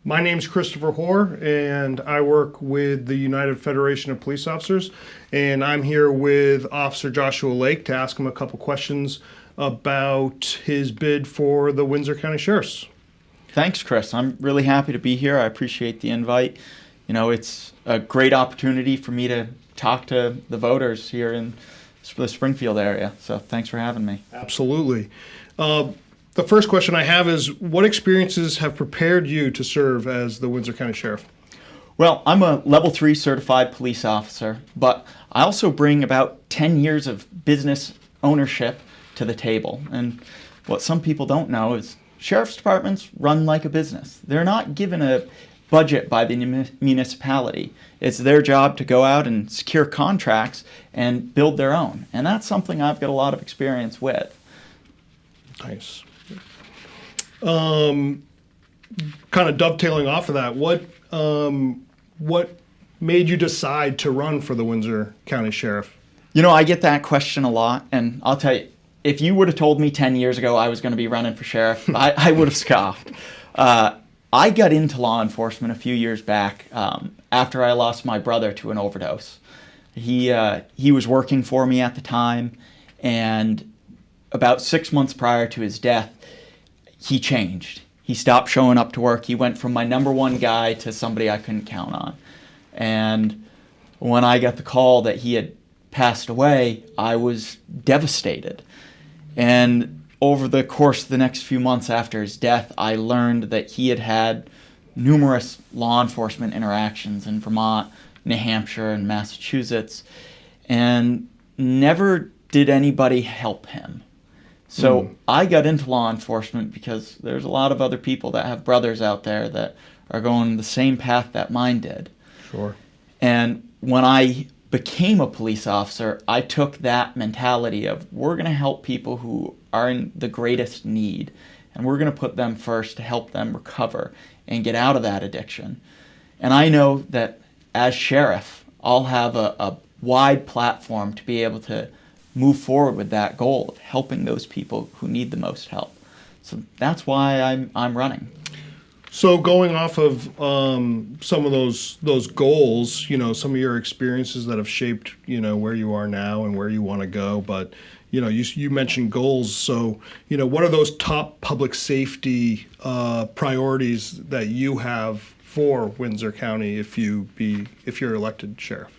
My name's Christopher Hoare, and I work with the United Federation of Police Officers. And I'm here with Officer Joshua Lake to ask him a couple questions about his bid for the Windsor County Sheriff's. Thanks, Chris. I'm really happy to be here. I appreciate the invite. You know, it's a great opportunity for me to talk to the voters here in the Springfield area. So thanks for having me. Absolutely. The first question I have is, what experiences have prepared you to serve as the Windsor County Sheriff? Well, I'm a level 3 certified police officer, but I also bring about 10 years of business ownership to the table. And what some people don't know is sheriff's departments run like a business. They're not given a budget by the municipality. It's their job to go out and secure contracts and build their own. And that's something I've got a lot of experience with. Nice. Kind of dovetailing off of that, what made you decide to run for the Windsor County Sheriff? You know, I get that question a lot, and I'll tell you, if you would have told me 10 years ago I was going to be running for sheriff, I would have scoffed. I got into law enforcement a few years back after I lost my brother to an overdose. He was working for me at the time, and about 6 months prior to his death, he changed. He stopped showing up to work. He went from my number one guy to somebody I couldn't count on. And when I got the call that he had passed away, I was devastated. And over the course of the next few months after his death, I learned that he had had numerous law enforcement interactions in Vermont, New Hampshire, and Massachusetts, and never did anybody help him. So I got into law enforcement because there's a lot of other people that have brothers out there that are going the same path that mine did. Sure. And when I became a police officer, I took that mentality of we're going to help people who are in the greatest need, and we're going to put them first to help them recover and get out of that addiction. And I know that as sheriff, I'll have a wide platform to be able to move forward with that goal of helping those people who need the most help. So that's why I'm running. So going off of some of those goals, you know, some of your experiences that have shaped, you know, where you are now and where you want to go. But, you know, you mentioned goals. So, you know, what are those top public safety priorities that you have for Windsor County if you're elected sheriff?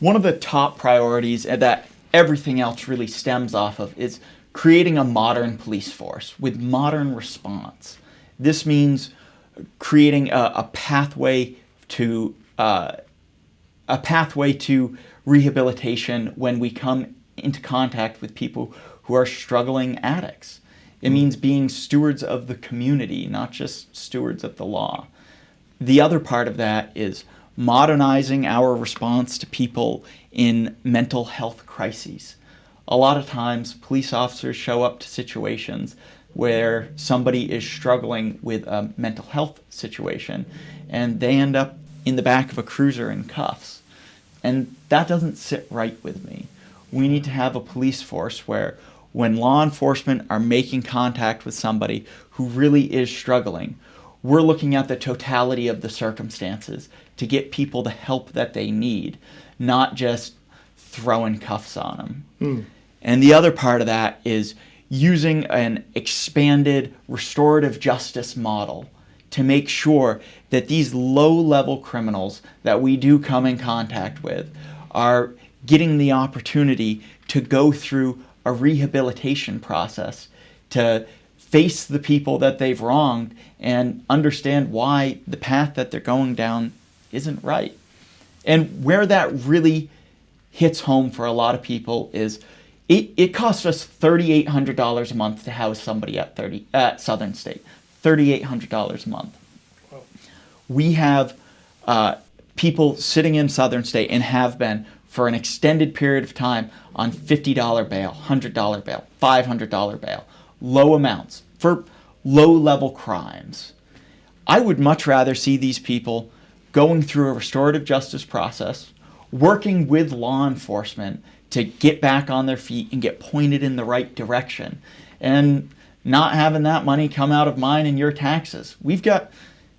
One of the top priorities that everything else really stems off of is creating a modern police force with modern response. This means creating a pathway to rehabilitation when we come into contact with people who are struggling addicts. It means being stewards of the community, not just stewards of the law. The other part of that is modernizing our response to people in mental health crises. A lot of times, police officers show up to situations where somebody is struggling with a mental health situation, and they end up in the back of a cruiser in cuffs. And that doesn't sit right with me. We need to have a police force where when law enforcement are making contact with somebody who really is struggling, we're looking at the totality of the circumstances to get people the help that they need, not just throwing cuffs on them. And the other part of that is using an expanded restorative justice model to make sure that these low-level criminals that we do come in contact with are getting the opportunity to go through a rehabilitation process to face the people that they've wronged and understand why the path that they're going down isn't right. And where that really hits home for a lot of people is it costs us $3,800 a month to house somebody at Southern State. $3,800 a month. Wow. We have people sitting in Southern State and have been for an extended period of time on $50 bail, $100 bail, $500 bail, low amounts for low-level crimes. I would much rather see these people going through a restorative justice process, working with law enforcement to get back on their feet and get pointed in the right direction, and not having that money come out of mine and your taxes. We've got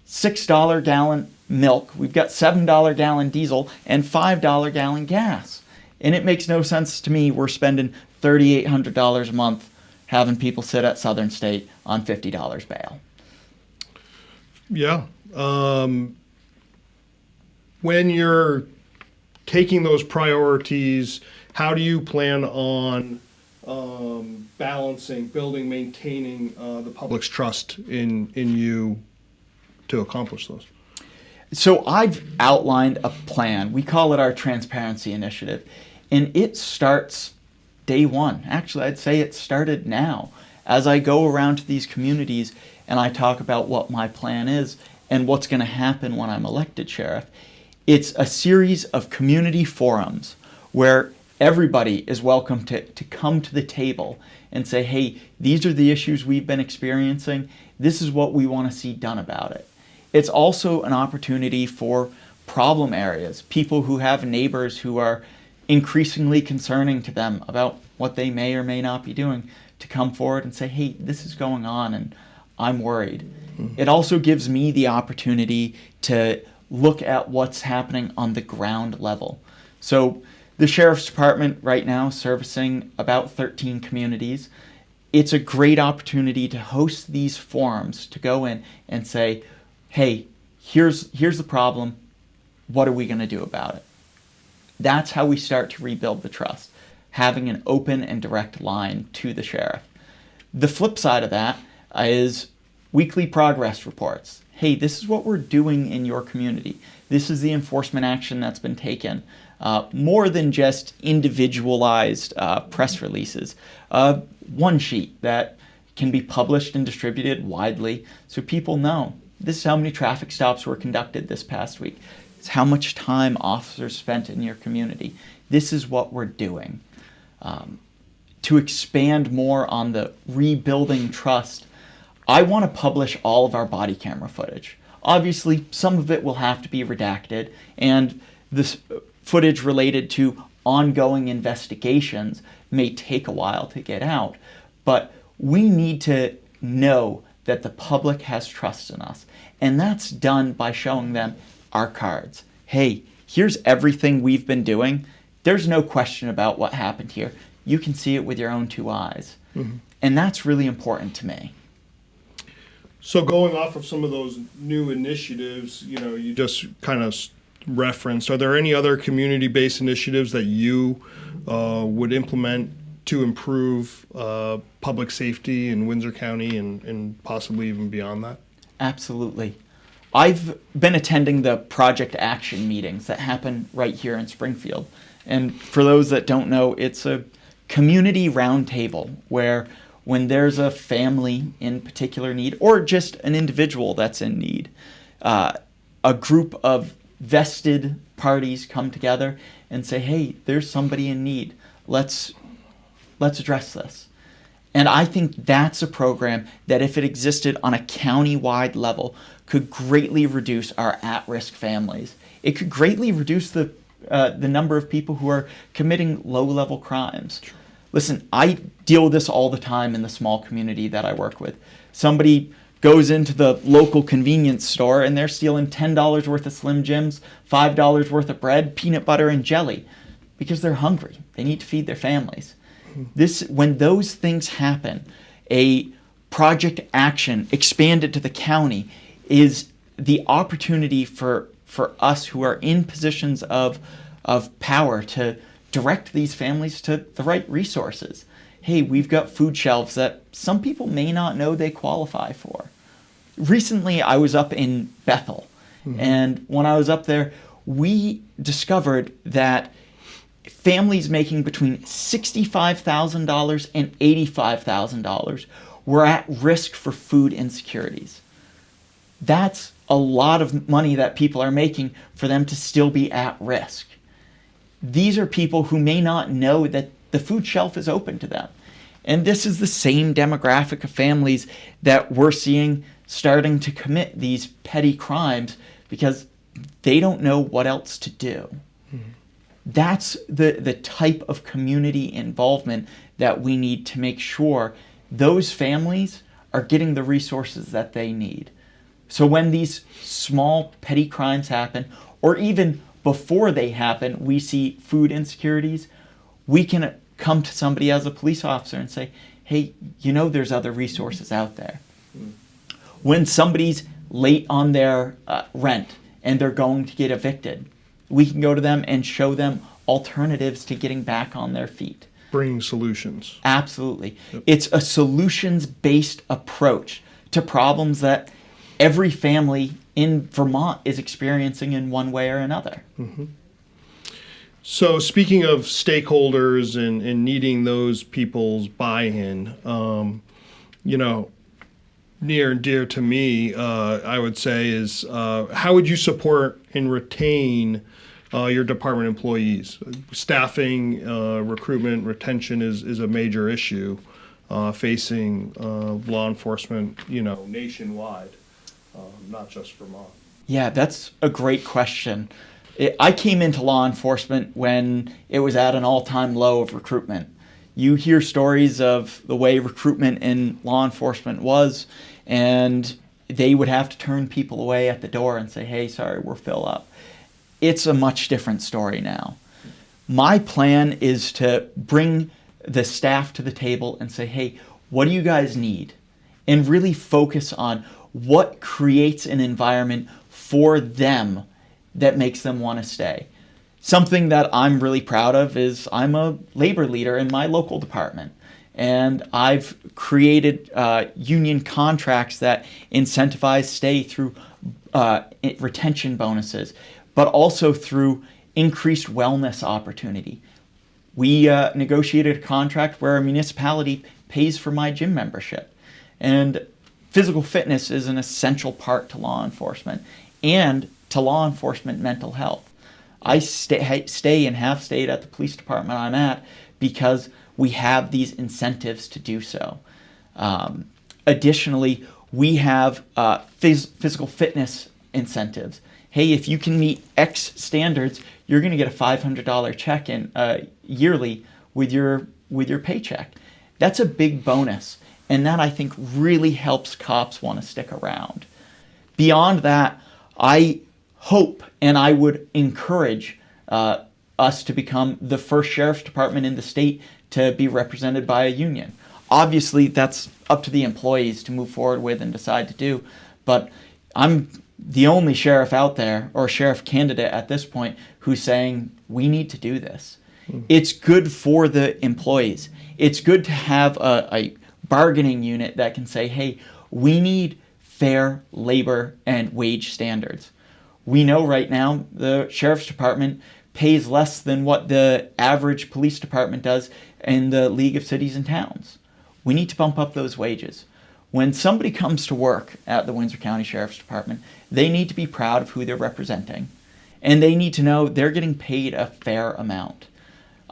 $6 gallon milk, we've got $7 gallon diesel, and $5 gallon gas. And it makes no sense to me we're spending $3,800 a month having people sit at Southern State on $50 bail. Yeah. When you're taking those priorities, how do you plan on balancing, building, maintaining the public's trust in you to accomplish those? So I've outlined a plan. We call it our transparency initiative. And it starts day one. Actually, I'd say it started now. As I go around to these communities and I talk about what my plan is and what's going to happen when I'm elected sheriff, it's a series of community forums where everybody is welcome to come to the table and say, hey, these are the issues we've been experiencing. This is what we want to see done about it. It's also an opportunity for problem areas, people who have neighbors who are increasingly concerning to them about what they may or may not be doing, to come forward and say, hey, this is going on and I'm worried. It also gives me the opportunity to look at what's happening on the ground level. So the Sheriff's Department right now servicing about 13 communities. It's a great opportunity to host these forums, to go in and say, hey, here's the problem. What are we going to do about it? That's how we start to rebuild the trust, having an open and direct line to the sheriff. The flip side of that is weekly progress reports. Hey, this is what we're doing in your community. This is the enforcement action that's been taken. More than just individualized press releases. One sheet that can be published and distributed widely so people know this is how many traffic stops were conducted this past week. It's how much time officers spent in your community. This is what we're doing. To expand more on the rebuilding trust, I want to publish all of our body camera footage. Obviously, some of it will have to be redacted, and this footage related to ongoing investigations may take a while to get out. But we need to know that the public has trust in us. And that's done by showing them our cards. Hey, here's everything we've been doing. There's no question about what happened here. You can see it with your own two eyes. Mm-hmm. And that's really important to me. So going off of some of those new initiatives, you just kind of referenced, are there any other community-based initiatives that you would implement to improve public safety in Windsor County and possibly even beyond that? Absolutely. I've been attending the Project Action meetings that happen right here in Springfield. And for those that don't know, it's a community roundtable where when there's a family in particular need, or just an individual that's in need, a group of vested parties come together and say, hey, there's somebody in need. Let's address this. And I think that's a program that, if it existed on a county-wide level, could greatly reduce our at-risk families. It could greatly reduce the number of people who are committing low-level crimes. Listen, I deal with this all the time in the small community that I work with. Somebody goes into the local convenience store and they're stealing $10 worth of Slim Jims, $5 worth of bread, peanut butter, and jelly because they're hungry. They need to feed their families. When those things happen, a Project Action expanded to the county is the opportunity for us who are in positions of power to direct these families to the right resources. Hey, we've got food shelves that some people may not know they qualify for. Recently, I was up in Bethel, and when I was up there, we discovered that families making between $65,000 and $85,000 were at risk for food insecurities. That's a lot of money that people are making for them to still be at risk. These are people who may not know that the food shelf is open to them. And this is the same demographic of families that we're seeing starting to commit these petty crimes because they don't know what else to do. Mm-hmm. That's the type of community involvement that we need to make sure those families are getting the resources that they need. So when these small petty crimes happen, or even before they happen, we see food insecurities, we can come to somebody as a police officer and say, hey, there's other resources out there. When somebody's late on their rent and they're going to get evicted, we can go to them and show them alternatives to getting back on their feet. Bringing solutions. Absolutely. Yep. It's a solutions-based approach to problems that every family in Vermont is experiencing in one way or another. Mm-hmm. So speaking of stakeholders and needing those people's buy-in, near and dear to me, I would say is how would you support and retain your department employees? Staffing, recruitment, retention is a major issue facing law enforcement, nationwide, not just Vermont. Yeah, that's a great question. I came into law enforcement when it was at an all-time low of recruitment. You hear stories of the way recruitment in law enforcement was, and they would have to turn people away at the door and say, hey, sorry, we're fill up. It's a much different story now. My plan is to bring the staff to the table and say, hey, what do you guys need? And really focus on what creates an environment for them that makes them want to stay. Something that I'm really proud of is I'm a labor leader in my local department. And I've created union contracts that incentivize stay through retention bonuses, but also through increased wellness opportunity. We negotiated a contract where a municipality pays for my gym membership. And physical fitness is an essential part to law enforcement and to law enforcement mental health. I stay and have stayed at the police department I'm at because we have these incentives to do so. Additionally, we have physical fitness incentives. Hey, if you can meet X standards, you're going to get a $500 check in yearly with your paycheck. That's a big bonus, and that I think really helps cops want to stick around. Beyond that, I hope and I would encourage us to become the first sheriff's department in the state to be represented by a union. Obviously, that's up to the employees to move forward with and decide to do, but I'm the only sheriff out there, or sheriff candidate at this point, who's saying we need to do this. It's good for the employees. It's good to have a bargaining unit that can say, hey, we need fair labor and wage standards. We know right now the sheriff's department pays less than what the average police department does in the League of Cities and Towns. We need to bump up those wages. When somebody comes to work at the Windsor County Sheriff's Department, they need to be proud of who they're representing. And they need to know they're getting paid a fair amount.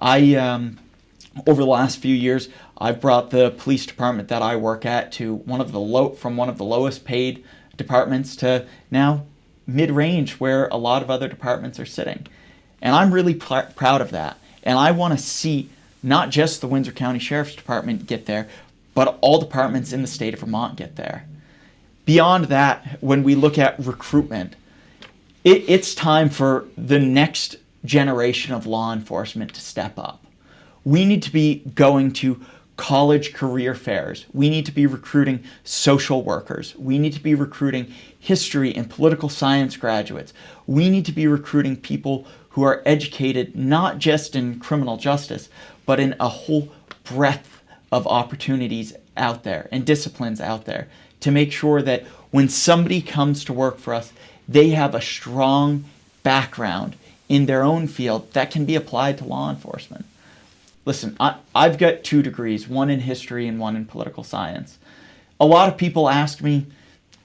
Over the last few years, I've brought the police department that I work at to one of the lowest paid departments to now mid-range where a lot of other departments are sitting. And I'm really proud of that. And I want to see not just the Windsor County Sheriff's Department get there, but all departments in the state of Vermont get there. Beyond that, when we look at recruitment, it's time for the next generation of law enforcement to step up. We need to be going to college career fairs. We need to be recruiting social workers. We need to be recruiting history and political science graduates. We need to be recruiting people who are educated not just in criminal justice, but in a whole breadth of opportunities out there and disciplines out there to make sure that when somebody comes to work for us, they have a strong background in their own field that can be applied to law enforcement. Listen, I've got 2 degrees, one in history and one in political science. A lot of people ask me,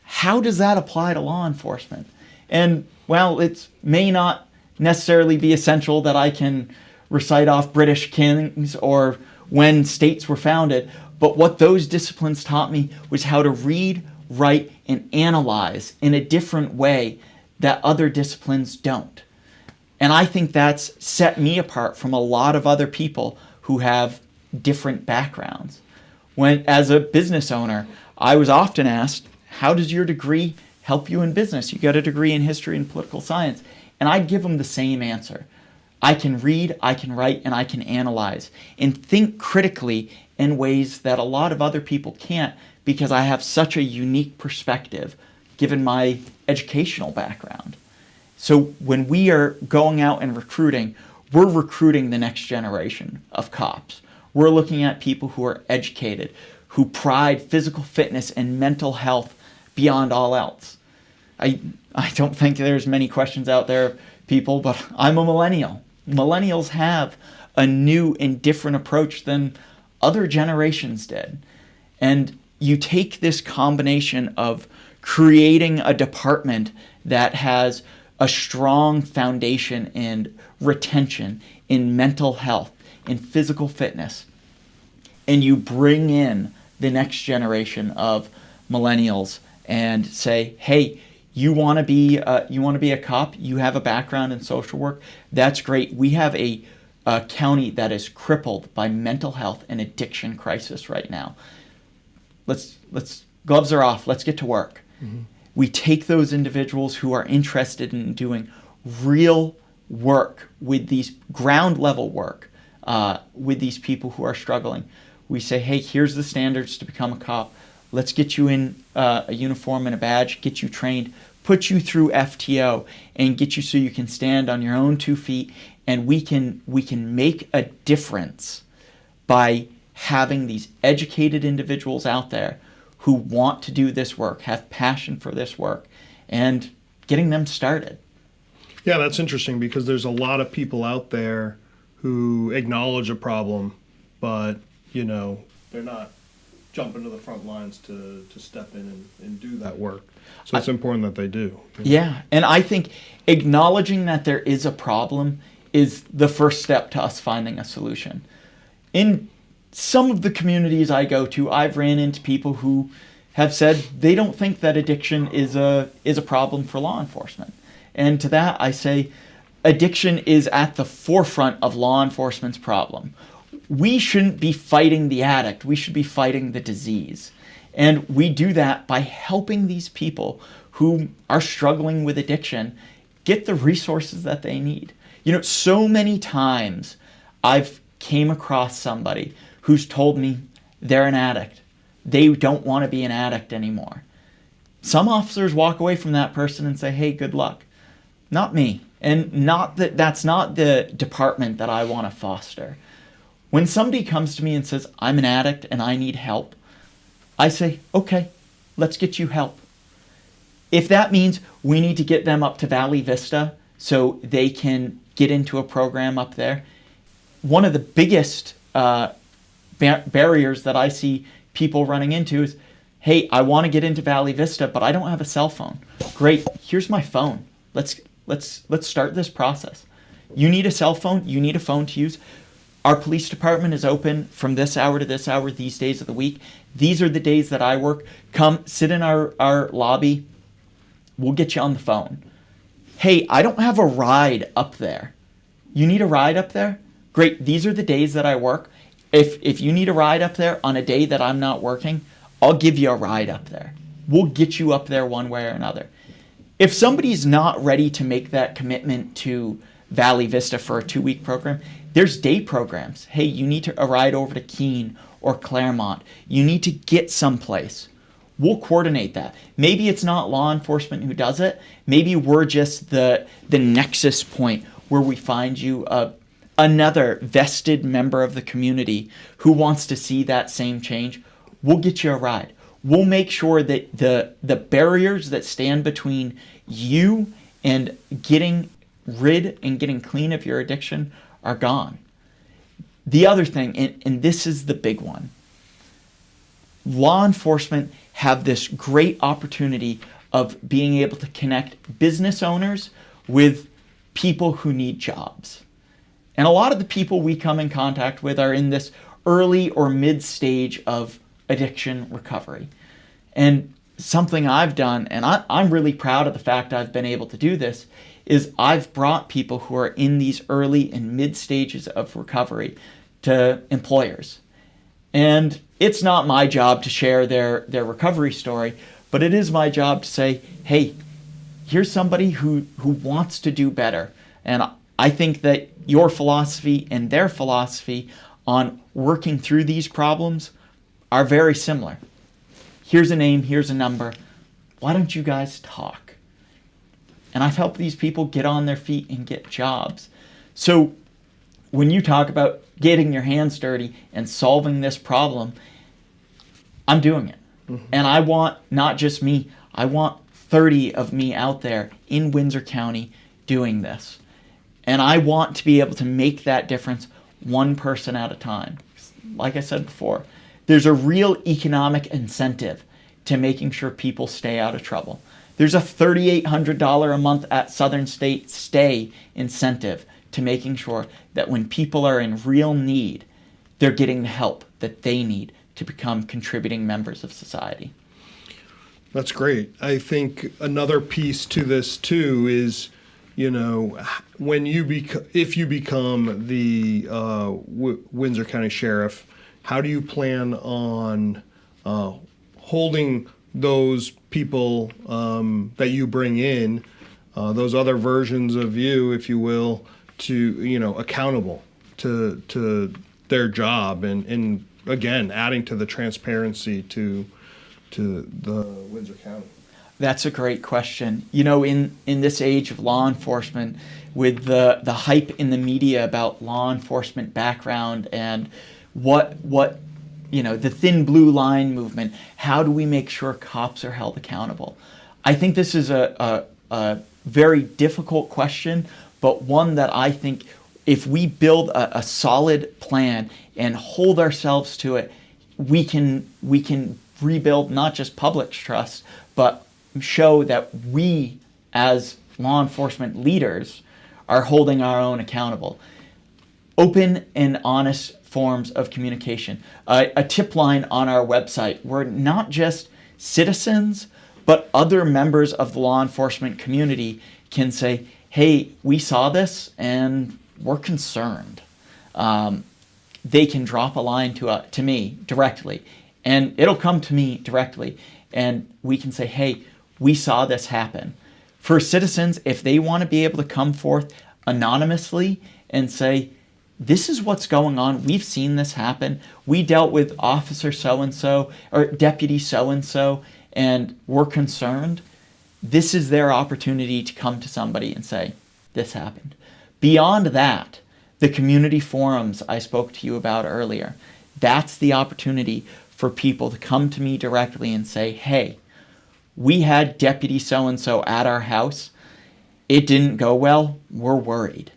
how does that apply to law enforcement? And, well, it may not necessarily be essential that I can recite off British kings or when states were founded, but what those disciplines taught me was how to read, write, and analyze in a different way that other disciplines don't. And I think that's set me apart from a lot of other people who have different backgrounds. As a business owner, I was often asked, how does your degree help you in business. You got a degree in history and political science. And I'd give them the same answer. I can read, I can write, and I can analyze and think critically in ways that a lot of other people can't, because I have such a unique perspective given my educational background. So when we are going out and recruiting, we're recruiting the next generation of cops. We're looking at people who are educated, who pride physical fitness and mental health beyond all else. I don't think there's many questions out there, people, but I'm a millennial. Millennials have a new and different approach than other generations did. And you take this combination of creating a department that has a strong foundation in retention, in mental health, in physical fitness, and you bring in the next generation of millennials and say, hey, you want to be a cop, you have a background in social work, that's great. We have a county that is crippled by mental health and addiction crisis right now. Let's gloves are off, let's get to work. Mm-hmm. We take those individuals who are interested in doing real work with these ground level work with these people who are struggling. We say, hey, here's the standards to become a cop. Let's get you in a uniform and a badge, get you trained, put you through FTO, and get you so you can stand on your own 2 feet. And we can make a difference by having these educated individuals out there who want to do this work, have passion for this work, and getting them started. Yeah, that's interesting, because there's a lot of people out there who acknowledge a problem, but, they're not jumping to the front lines to step in and do that work. So it's important that they do. Yeah, and I think acknowledging that there is a problem is the first step to us finding a solution. In some of the communities I go to, I've ran into people who have said they don't think that addiction is a problem for law enforcement. And to that I say, addiction is at the forefront of law enforcement's problem. We shouldn't be fighting the addict, we should be fighting the disease. And we do that by helping these people who are struggling with addiction get the resources that they need. So many times I've came across somebody who's told me they're an addict. They don't want to be an addict anymore. Some officers walk away from that person and say, hey, good luck. Not me. And that's not the department that I want to foster. When somebody comes to me and says, I'm an addict and I need help, I say, okay, let's get you help. If that means we need to get them up to Valley Vista so they can get into a program up there, one of the biggest barriers that I see people running into is, hey, I want to get into Valley Vista, but I don't have a cell phone. Great, here's my phone. Let's start this process. You need a cell phone, you need a phone to use. Our police department is open from this hour to this hour these days of the week. These are the days that I work. Come sit in our lobby. We'll get you on the phone. Hey, I don't have a ride up there. You need a ride up there? Great, these are the days that I work. If you need a ride up there on a day that I'm not working, I'll give you a ride up there. We'll get you up there one way or another. If somebody's not ready to make that commitment to Valley Vista for a 2-week program, there's day programs. Hey, you need a ride over to Keene or Claremont. You need to get someplace. We'll coordinate that. Maybe it's not law enforcement who does it. Maybe we're just the nexus point where we find you another vested member of the community who wants to see that same change. We'll get you a ride. We'll make sure that the barriers that stand between you and getting rid and getting clean of your addiction are gone. The other thing, and this is the big one, law enforcement have this great opportunity of being able to connect business owners with people who need jobs. And a lot of the people we come in contact with are in this early or mid stage of addiction recovery. And something I've done, and I'm really proud of the fact I've been able to do this, is I've brought people who are in these early and mid stages of recovery to employers. And it's not my job to share their recovery story, but it is my job to say, hey, here's somebody who wants to do better. And I think that your philosophy and their philosophy on working through these problems are very similar. Here's a name, here's a number. Why don't you guys talk? And I've helped these people get on their feet and get jobs. So when you talk about getting your hands dirty and solving this problem, I'm doing it. Mm-hmm. And I want not just me, I want 30 of me out there in Windsor County doing this. And I want to be able to make that difference one person at a time. Like I said before, there's a real economic incentive to making sure people stay out of trouble. There's a $3,800 a month at Southern State stay incentive to making sure that when people are in real need, they're getting the help that they need to become contributing members of society. That's great. I think another piece to this too is, when if you become the Windsor County Sheriff, how do you plan on holding those people that you bring in, those other versions of you, if you will, to accountable to their job, and again adding to the transparency to the Windsor County? That's a great question. In this age of law enforcement, with the hype in the media about law enforcement background and what the thin blue line movement, how do we make sure cops are held accountable? I think this is a very difficult question, but one that I think if we build a solid plan and hold ourselves to it, we can rebuild not just public's trust, but show that we as law enforcement leaders are holding our own accountable. Open and honest forms of communication. A tip line on our website where not just citizens, but other members of the law enforcement community can say, hey, we saw this and we're concerned. They can drop a line to me directly, and it'll come to me directly, and we can say, hey, we saw this happen. For citizens, if they want to be able to come forth anonymously and say, this is what's going on, we've seen this happen, we dealt with officer so-and-so or deputy so-and-so, and we're concerned, this is their opportunity to come to somebody and say, this happened. Beyond that, the community forums I spoke to you about earlier, that's the opportunity for people to come to me directly and say, hey, we had deputy so-and-so at our house, it didn't go well, we're worried.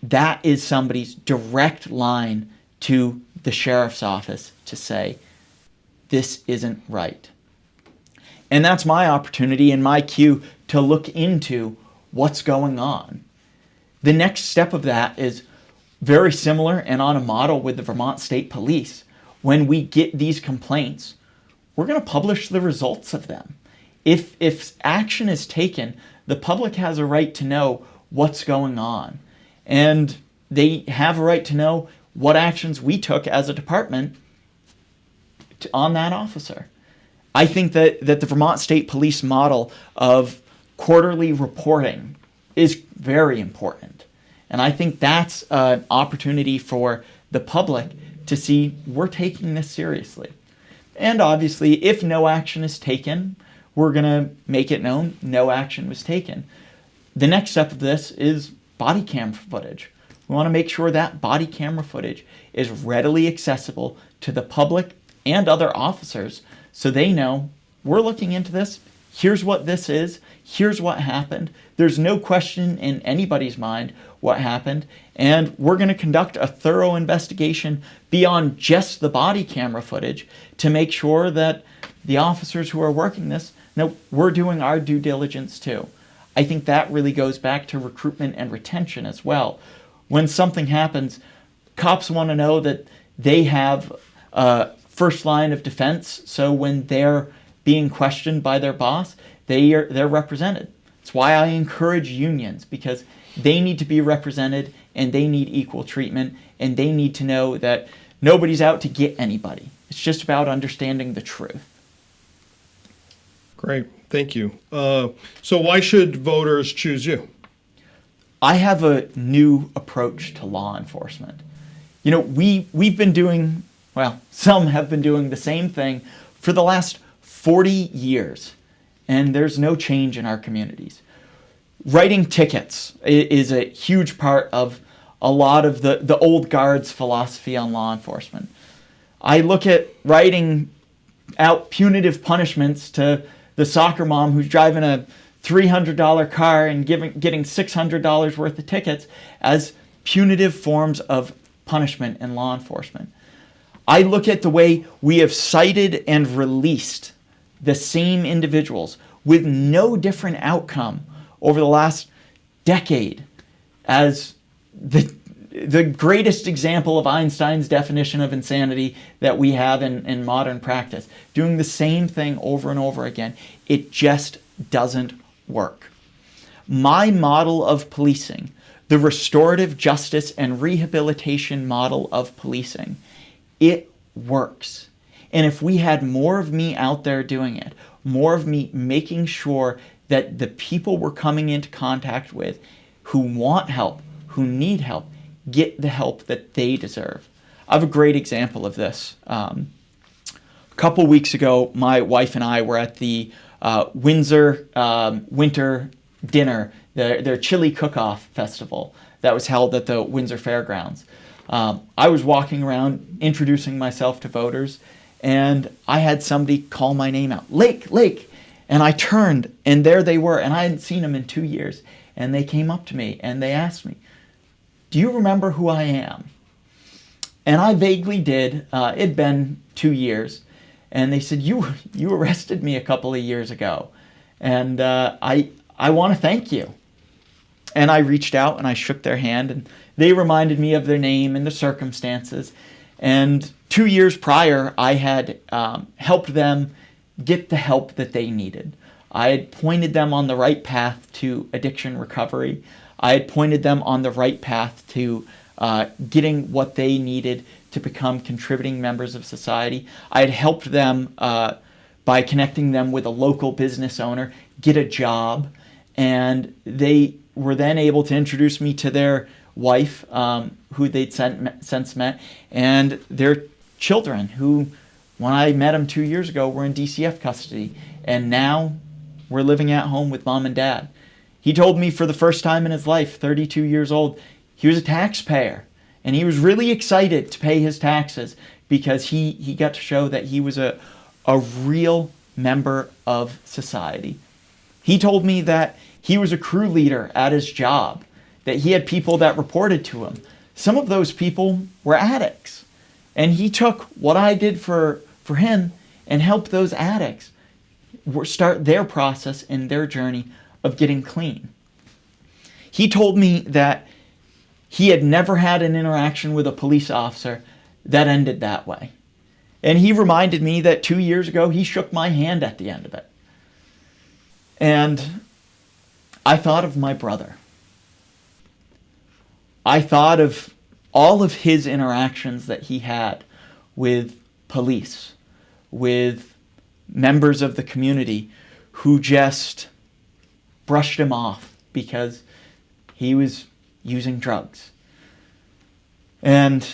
That is somebody's direct line to the sheriff's office to say, this isn't right. And that's my opportunity and my cue to look into what's going on. The next step of that is very similar and on a model with the Vermont State Police. When we get these complaints, we're going to publish the results of them. If action is taken, the public has a right to know what's going on. And they have a right to know what actions we took as a department on that officer. I think that the Vermont State Police model of quarterly reporting is very important. And I think that's an opportunity for the public to see we're taking this seriously. And obviously, if no action is taken, we're going to make it known no action was taken. The next step of this is body camera footage. We want to make sure that body camera footage is readily accessible to the public and other officers so they know we're looking into this. Here's what this is. Here's what happened. There's no question in anybody's mind what happened. And we're going to conduct a thorough investigation beyond just the body camera footage to make sure that the officers who are working this know we're doing our due diligence too. I think that really goes back to recruitment and retention as well. When something happens, cops want to know that they have a first line of defense, so when they're being questioned by their boss, they're represented. That's why I encourage unions, because they need to be represented and they need equal treatment and they need to know that nobody's out to get anybody. It's just about understanding the truth. Great. Thank you. So why should voters choose you? I have a new approach to law enforcement. You know, we've been doing, well, some have been doing the same thing for the last 40 years, and there's no change in our communities. Writing tickets is a huge part of a lot of the old guard's philosophy on law enforcement. I look at writing out punitive punishments to the soccer mom who's driving a $300 car and getting $600 worth of tickets as punitive forms of punishment in law enforcement. I look at the way we have cited and released the same individuals with no different outcome over the last decade as the greatest example of Einstein's definition of insanity that we have in modern practice. Doing the same thing over and over again. It just doesn't work. My model of policing, the restorative justice and rehabilitation model of policing, it works. And if we had more of me out there doing it, more of me making sure that the people we're coming into contact with who want help, who need help, get the help that they deserve. I have a great example of this. A couple weeks ago, my wife and I were at the Windsor winter dinner, their chili cook-off festival that was held at the Windsor Fairgrounds. I was walking around introducing myself to voters, and I had somebody call my name out, Lake. And I turned, and there they were, and I hadn't seen them in 2 years. And they came up to me, and they asked me, "Do you remember who I am?" And I vaguely did. It'd been 2 years. And they said, you arrested me a couple of years ago. And I want to thank you. And I reached out, and I shook their hand, and they reminded me of their name and the circumstances. And 2 years prior, I had helped them get the help that they needed. I had pointed them on the right path to addiction recovery. I had pointed them on the right path to getting what they needed to become contributing members of society. I had helped them by connecting them with a local business owner, get a job, and they were then able to introduce me to their wife, who they'd since met, and their children, who, when I met them 2 years ago, were in DCF custody, and now we're living at home with mom and dad. He told me for the first time in his life, 32 years old, he was a taxpayer, and he was really excited to pay his taxes because he got to show that he was a real member of society. He told me that he was a crew leader at his job, that he had people that reported to him. Some of those people were addicts, and he took what I did for him and helped those addicts start their process and their journey of getting clean. He told me that he had never had an interaction with a police officer that ended that way. And he reminded me that 2 years ago, he shook my hand at the end of it. And I thought of my brother. I thought of all of his interactions that he had with police, with members of the community who just brushed him off because he was using drugs. And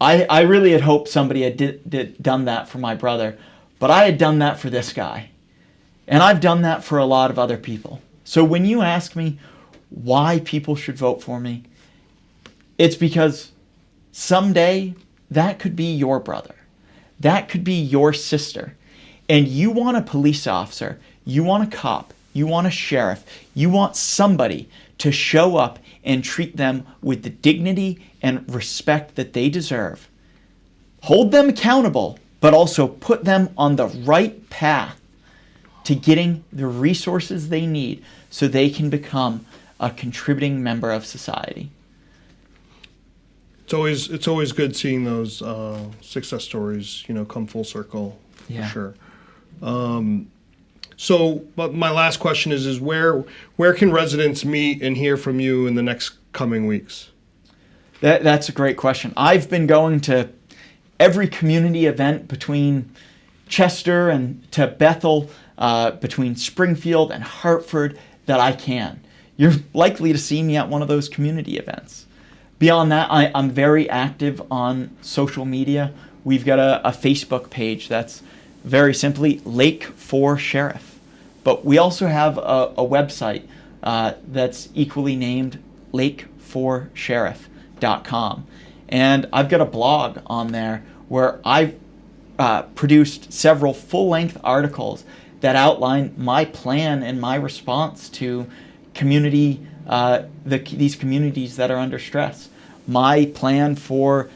I really had hoped somebody had done that for my brother, but I had done that for this guy. And I've done that for a lot of other people. So when you ask me why people should vote for me, it's because someday that could be your brother. That could be your sister. And you want a police officer, you want a cop, you want a sheriff, you want somebody to show up and treat them with the dignity and respect that they deserve. Hold them accountable, but also put them on the right path to getting the resources they need so they can become a contributing member of society. It's always good seeing those success stories, come full circle, for sure. But my last question is where can residents meet and hear from you in the next coming weeks? That's a great question. I've been going to every community event between Chester and to Bethel, between Springfield and Hartford, that I can. You're likely to see me at one of those community events. Beyond that, I'm very active on social media. We've got a Facebook page that's very simply Lake for Sheriff. But we also have a website that's equally named lakeforsheriff.com. And I've got a blog on there where I've produced several full-length articles that outline my plan and my response to these communities that are under stress. My plan for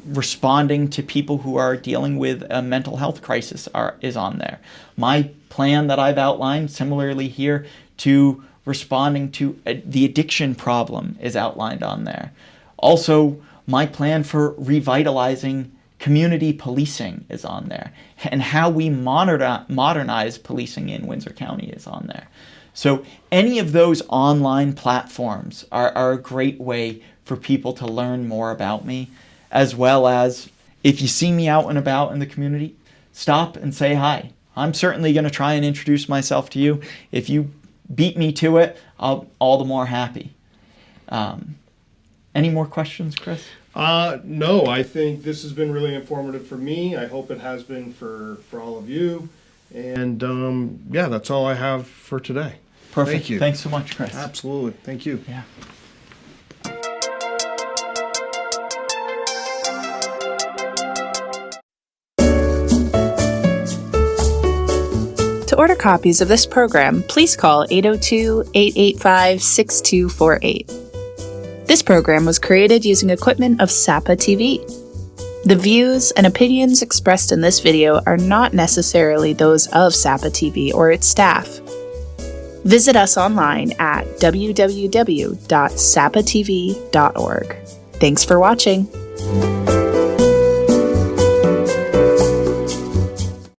responding to people who are dealing with a mental health crisis is on there. My plan that I've outlined similarly here to responding to the addiction problem is outlined on there. Also, my plan for revitalizing community policing is on there, and how we modernize policing in Windsor County is on there. So any of those online platforms are a great way for people to learn more about me, as well as if you see me out and about in the community, stop and say hi. I'm certainly going to try and introduce myself to you. If you beat me to it, I'll all the more happy. Any more questions, Chris? No, I think this has been really informative for me. I hope it has been for all of you. And yeah, that's all I have for today. Perfect. Thank you. Thanks so much, Chris. Absolutely. Thank you. Yeah. To order copies of this program, please call 802-885-6248. This program was created using equipment of SAPA TV. The views and opinions expressed in this video are not necessarily those of SAPA TV or its staff. Visit us online at www.sapatv.org. Thanks for watching.